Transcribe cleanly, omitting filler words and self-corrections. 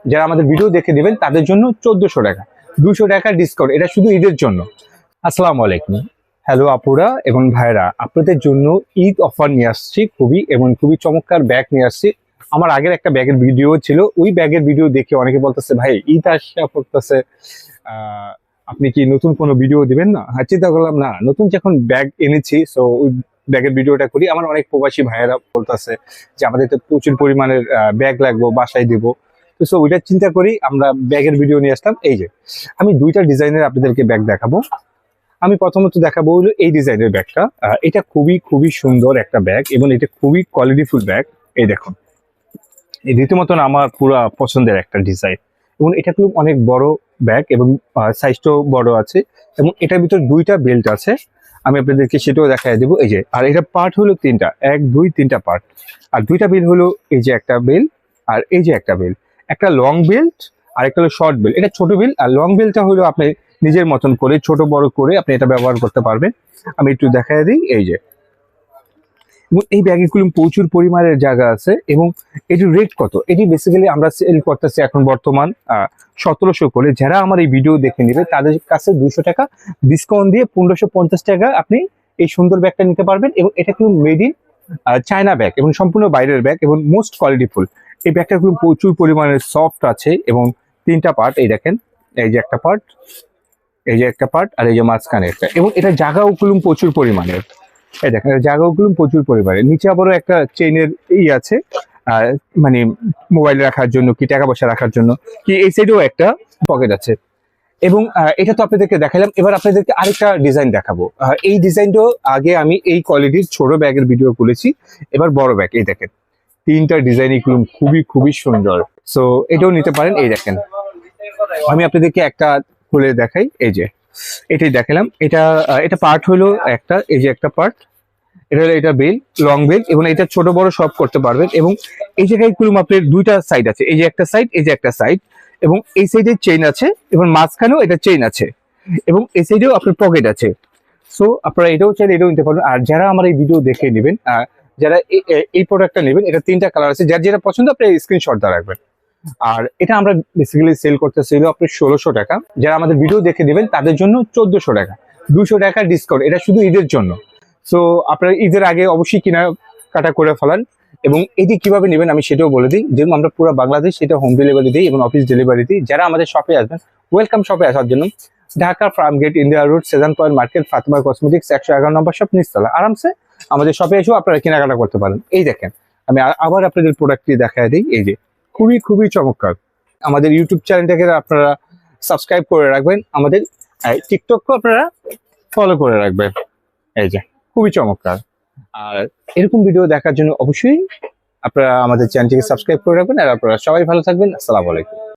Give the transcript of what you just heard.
যারা আমাদের ভিডিও দেখে নেবেন তাদের জন্য 1400 টাকা, 200 টাকা ডিসকাউন্ট, এটা শুধু ঈদের জন্য। আসসালামু আলাইকুম, হ্যালো আপুরা এবং ভাইরা, আপনাদের জন্য ঈদ অফার নিয়ে আসছি খুবই চমৎকার ব্যাগ নিয়ে আসছি। আমার আগের একটা ব্যাগের ভিডিও ছিল, ওই ব্যাগের ভিডিও দেখে অনেকে বলতেছে ভাই ঈদ আসা পড়তেছে, আপনি কি নতুন কোনো ভিডিও দিবেন না? চিন্তা করলাম না, নতুন যখন ব্যাগ এনেছি সো ওই ব্যাগের ভিডিওটা করি। আমার অনেক প্রবাসী ভাইয়েরা বলতেছে যে আমাদের তো প্রচুর পরিমাণের ব্যাগ লাগবো, বাসায় দিব। তো সো ওইটা চিন্তা করি আমরা ব্যাগের ভিডিও নিয়ে আসলাম। এই যে আমি দুইটা ডিজাইনের আপনাদেরকে ব্যাগ দেখাবো। আমি প্রথমত দেখাবো হলো এই ডিজাইনের ব্যাগটা। এটা খুবই সুন্দর একটা ব্যাগ এবং এটা খুবই কোয়ালিটিফুল ব্যাগ। এই দেখুন, এই রীতিমতন আমার পুরো পছন্দের একটা ডিজাইন এবং এটা খুব অনেক বড় ব্যাগ এবং সাইজটাও বড় আছে এবং এটার ভিতর দুইটা বেল্ট আছে। আমি আপনাদেরকে সেটাও দেখাই দেবো। এই যে, আর এটা পার্ট হলো তিনটা, 1 2 3টা পার্ট। আর দুইটা বেল হলো এই যে একটা বেল আর এই যে একটা বেল, একটা লং বেল্ট আর একটা হলো শর্ট বেল্ট। এটা ছোট বেল্ট আর লং বেল্টটা হলো আপনি নিজের মতন করে ছোট বড় করে আপনি এটা ব্যবহার করতে পারবেন। আমি একটু দেখাই দিই। এই যে, এবং এই ব্যাগগুলো প্রচুর পরিমাণের জায়গা আছে এবং এটির রেট কত, এটি বেসিক্যালি আমরা সেল করতেছি এখন বর্তমান 1700 করে। যারা আমার এই ভিডিও দেখে নেবে তাদের কাছে 200 টাকা ডিসকাউন্ট দিয়ে 1550 টাকা আপনি এই সুন্দর ব্যাগটা নিতে পারবেন। এবং এটা কিন্তু মেড ইন চায়না ব্যাগ এবং সম্পূর্ণ বাইরের ব্যাগ এবং মোস্ট কোয়ালিটিফুল। এই ব্যাগটা কিন্তু প্রচুর পরিমাণের সফট আছে এবং তিনটা পার্ট। এই দেখেন, এই যে একটা পার্ট, এই যে একটা পার্ট আর এই যে মাঝখানে একটা, এবং এটা জায়গাও কুলুম প্রচুর পরিমাণের। এই দেখেন জায়গাগুলো প্রচুর পরিমাণে। নিচে আবারও একটা চেইনের আছে, মানে মোবাইল রাখার জন্য কি টাকা পয়সা রাখার জন্য কি। এই সাইডেও একটা পকেট আছে এবং এটা তো আপনাদেরকে দেখালাম। এবার আপনাদেরকে আরেকটা ডিজাইন দেখাবো। এই ডিজাইনটাও আগে আমি এই কোয়ালিটির ছোট ব্যাগের ভিডিও করেছি, এবার বড় ব্যাগ। এই দেখেন তিনটা ডিজাইন খুবই সুন্দর। সো এটাও নিতে পারেন। এই দেখেন আমি আপনাদেরকে একটা খুলে দেখাই। এই যে এটাই দেখালাম, এটা পার্ট হলো একটা, এই যে একটা পার্ট, এটা হলো এটা বেল, লং বেল এবং এটা ছোট বড় সব করতে পারবেন। এবং এই জায়গায় কুলুম আপনার দুইটা সাইড আছে, এই যে একটা সাইড, এই যে একটা সাইড, এবং এই সাইডে চেইন আছে এবং মাঝখানেও এটা চেইন আছে এবং এই সাইডেও আপনার পকেট আছে। সো আপনারা এটাও চাইলে এটাও নিতে পারবেন। আর যারা আমার এই ভিডিও দেখে নেবেন, যারা এই প্রোডাক্টটা নেবেন, এটা তিনটা কালার আছে, যার যেটা পছন্দ আপনি স্ক্রিনশট দিয়ে রাখবেন। আর এটা আমরা বেসিক্যালি সেল করতেছি আপনার 1600 টাকা। যারা আমাদের ভিডিও দেখে নেবেন তাদের জন্য 1400 টাকা, 200 টাকা ডিসকাউন্ট, এটা শুধু ঈদের জন্য। সো আপনারা ঈদের আগে অবশ্যই কেনাকাটা করে ফেলান। এবং এটি কিভাবে নেবেন আমি সেটাও বলে দিই। যেমন আমরা পুরো বাংলাদেশ সেটা হোম ডেলিভারি দিই এবং অফিস ডেলিভারি দিই। যারা আমাদের শপে আসবেন, ওয়েলকাম শপে আসার জন্য। Dhaka Farmgate, India road, Shezan point market, Fatema cosmetics, 111 নম্বর শপ, নিচতলা। আরামসে আমাদের শপে এসেও আপনারা কেনাকাটা করতে পারেন। এই দেখেন আমি আবার আপনাদের প্রোডাক্টটি দেখায় দিই। এই যে খুবই চমৎকার। আমাদের ইউটিউব চ্যানেলটাকে আপনারা সাবস্ক্রাইব করে রাখবেন, আমাদের টিকটকও আপনারা ফলো করে রাখবেন। এই যে খুবই চমৎকার। আর এরকম ভিডিও দেখার জন্য অবশ্যই আপনারা আমাদের চ্যানেলটিকে সাবস্ক্রাইব করে রাখবেন। আর আপনারা সবাই ভালো থাকবেন। আসসালামু আলাইকুম।